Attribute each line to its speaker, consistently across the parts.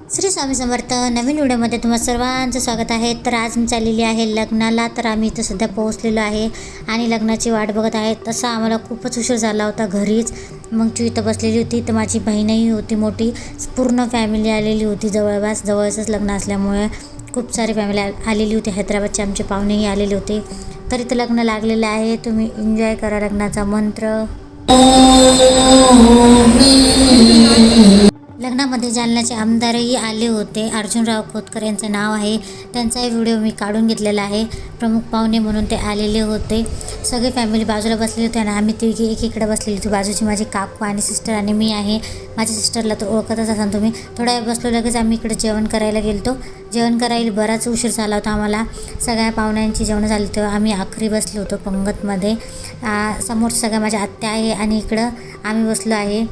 Speaker 1: श्री स्वामी समर्थ. नवीन व्हिडिओमध्ये तुम्हा सर्वांचं स्वागत आहे. तर आज मी चाललेली आहे लग्नाला. तर आम्ही इथं सध्या पोहोचलेलो आहे आणि लग्नाची वाट बघत आहे. तसा आम्हाला खूपच उशीर झाला होता घरीच. मग ती इथं बसलेली होती. तर माझी बहीणही होती मोठी, पूर्ण फॅमिली आलेली होती. जवळच लग्न असल्यामुळे खूप सारी फॅमिली आलेली होती. हैदराबादचे आमचे पाहुणेही आलेले होते. तर इथं लग्न लागलेलं आहे. तुम्ही एन्जॉय करा लग्नाचा मंत्र. लग्नामध्ये जालन्याचे आमदारही आले होते. अर्जुनराव खोतकर यांचं नाव आहे. त्यांचाही व्हिडिओ मी काढून घेतलेला आहे. प्रमुख पाहुणे म्हणून ते आलेले होते. सगळी फॅमिली बाजूला बसलेली होती आणि आम्ही तिघी एकीकडे बसलेली होती. बाजूची माझी काकू आणि सिस्टर आणि मी आहे. माझ्या सिस्टरला तर ओळखतच असाल तुम्ही. थोडा वेळ बसलो, लगेच आम्ही इकडे जेवण करायला गेलो. जेवण करायला बराच उशीर झाला होता आम्हाला. सगळ्या पाहुण्यांची जेवणं झाली तेव्हा आम्ही आखरी बसलो होतो पंगतमध्ये. समोर सगळ्या माझ्या आत्या आहे आणि इकडं आम्ही बसलो आहे.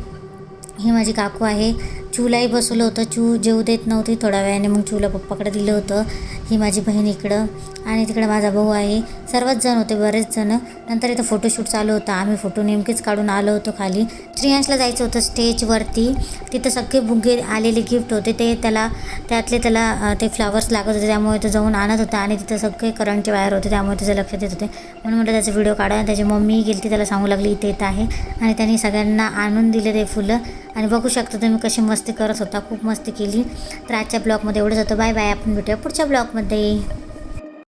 Speaker 1: ही माझी काकू आहे. चूलाही बसवलं होतं. चू जेवू देत नव्हती. थोड्या वेळाने मग चूला पप्पाकडे दिलं होतं. ही माझी बहीण इकडं आणि तिकडं माझा भाऊ आहे. सर्वच जण होते, बरेच जण. नंतर इथं फोटोशूट चालू होतं. आम्ही फोटो नेमकेच काढून आलो होतो खाली. श्रेयांशला जायचं होतं स्टेजवरती. तिथं सगळे बुगे आलेले गिफ्ट होते. त्याला ते फ्लावर्स लागत होते, त्यामुळे तो जाऊन आणत होता आणि तिथं सगळे करंटचे वायर होते, त्यामुळे त्याचं लक्षात येत होते. म्हणून म्हटलं त्याचा व्हिडिओ काढा. त्याची मम्मी गेली, त्याला सांगू लागली इथे येत आहे आणि त्यांनी सगळ्यांना आणून दिले ते फुलं. आणि बघू शकता तुम्ही कशी मस्ती करत होता. खूप मस्ती केली. तर आजच्या ब्लॉगमध्ये एवढंच होतं. Bye bye. आपण भेटूया पुढच्या ब्लॉगमध्ये.